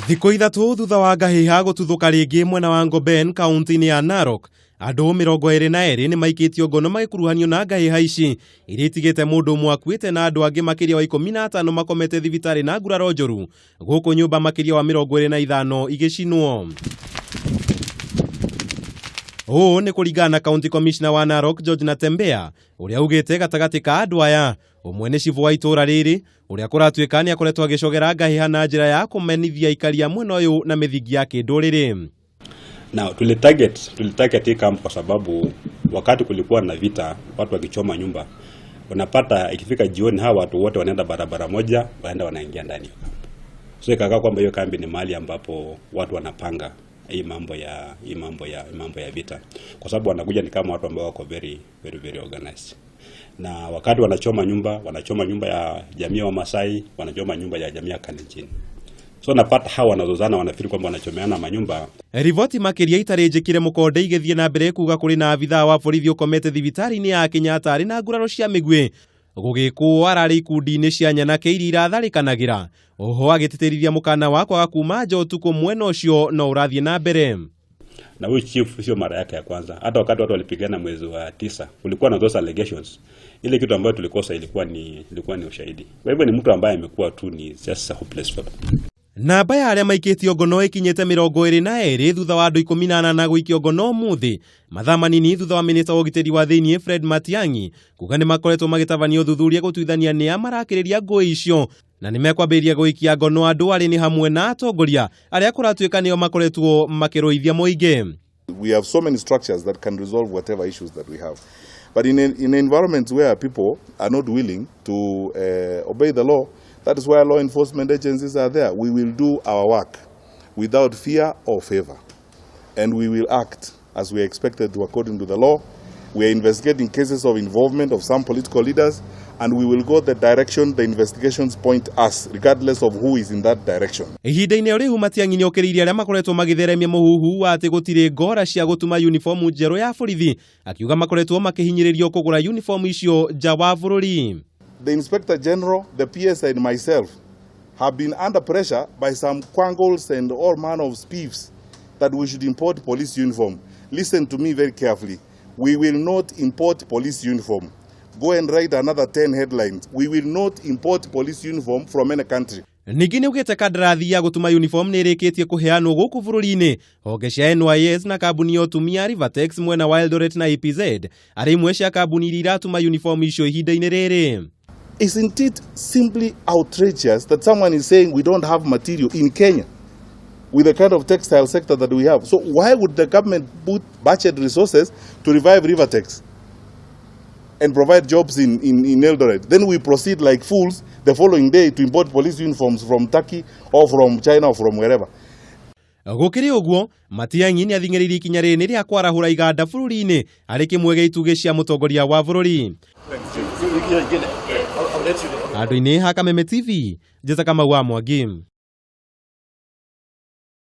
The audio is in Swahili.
Thikũ ithatũ thutha wa ngahĩha gũtuthũka rĩngĩ mwena wa Ngoben kaunti-inĩ ya Narok, andũ 22 nĩ maikĩtio ngono magĩkuruhanio na ngahĩha ici iria itigĩte mũndũ ũmwe akuĩte na andũ angĩ makĩria wa 15 makomete thibitarĩ na nguraro njoru, gũkũ nyũmba makĩria wa 25 igĩcinwo. Ũũ nĩ kũringana na County Commissioner wa Narok George Natembeya, ũrĩa augĩte gatagatĩ ka andũ aya ũmwe nĩ cibu wa itũra rĩrĩ ũrĩa kũratuĩka nĩ akoretwo agĩcogera ngahĩha na njĩra ya kũmenithia ikaria mwena ũyũ na mĩthingi ya kĩndũrĩrĩ. Now tulitarget hii camp kwa sababu wakati kulikuwa na vita, watu wakichoma nyumba, unapata ikifika jioni hawa watu wote wanaenda barabara moja, wanaingia ndani ya camp. So ikakaa kwamba hiyo kambi ni mahali ambapo watu wanapanga hii mambo ya vita, kwa sababu wanakuja ni kama watu ambao wako very organized. Na wakati wanachoma nyumba ya jamii wa Masai, wanachoma nyumba ya jamii ya Kalenjin. So napata hawa wanazozana, wanafikiri kwamba wanachomeana manyumba. Rivoti makĩria itarĩ njĩkire mũkonde igĩthiĩ na mbere kuga kũrĩ na abithaa wa borithi ũkomete thibitarĩ-inĩ ya Kenyatta arĩ na nguraro cia mĩguĩ, gũgĩkwo ararĩ ikundi-inĩ cia nyanake iria iratharĩkanagĩra, oho agĩtĩtĩrithia mũkana wa kwaga kuma nja ũtukũ mwena ũcio no ũrathiĩ na mbere. Na huyu chief sio mara yake ya kwanza. Hata wakati watu walipigana mwezi wa 9 kulikuwa na those allegations. Ile kitu ambayo tulikosa ilikuwa ni ushahidi. Kwa hivyo ni mtu ambaye amekuwa tu ni just a hopeless fellow. Namba ya arĩa maikĩtio ngono ĩkinyĩte 22 thutha wa andũ 18 gũikio ngono mũthĩ, mathaa manini thutha wa minista wa ũgitĩri wa thĩinĩ Fred Matiang'i kuga nĩ makoretwo magĩtabania ũthuthuria gũtuithania nĩa marakĩrĩria ngũĩ icio na nĩ mekwambĩrĩria gũikia ngono andũ arĩ ni hamwe na atongoria arĩa kũratuĩka nĩo makoretwo makĩrũithia mũingĩ. We have so many structures that can resolve whatever issues that we have. But in environments where people are not willing to obey the law, that is why law enforcement agencies are there. We will do our work without fear or favor. And we will act as we are expected to according to the law. We are investigating cases of involvement of some political leaders, and we will go the direction the investigations point us, regardless of who is in that direction. Ihinda-inĩ rĩu Matiang'i nĩ okĩrĩirie arĩa makoretwo magĩtheremia mũhuhu wa atĩ gũtirĩ ngora cia gũtuma uniform njerũ ya borithi, akiuga makoretwo makĩhinyĩrĩrio kũgũra uniform icio nja wa bũrũri. The Inspector General, the PS and myself have been under pressure by some quangles and all manner of spies that we should import police uniform. Listen to me very carefully. We will not import police uniform. Go and write another 10 headlines. We will not import police uniform from any country. Ningĩ nĩ ugĩte kandarathi ya gũtuma uniform nĩ ĩrĩkĩtie kũheanwo gũkũ bũrũri-inĩ. Honge cia NYS na kambuni ya ũtumia Rivertex mwena wa Eldoret na EPZ arĩ imwe cia kambuni iria iratuma uniform icio ihinda-inĩ rĩrĩ. Isn't it simply outrageous that someone is saying we don't have material in Kenya with the kind of textile sector that we have? So why would the government put budget resources to revive Rivertex and provide jobs in Eldoret? Then we proceed like fools the following day to import police uniforms from Turkey or from China or from wherever. Gũkĩrĩ ũguo, Matiang'i nĩ athing'ĩrĩirie ikinya rĩrĩ rĩa kwarahũra iganda bũrũri-inĩ arĩ kĩmwe gĩa itugĩ cia mũtongoria wa bũrũri. Handũ-inĩ ha Kameme TV, Njĩta Kamau wa Mwangi.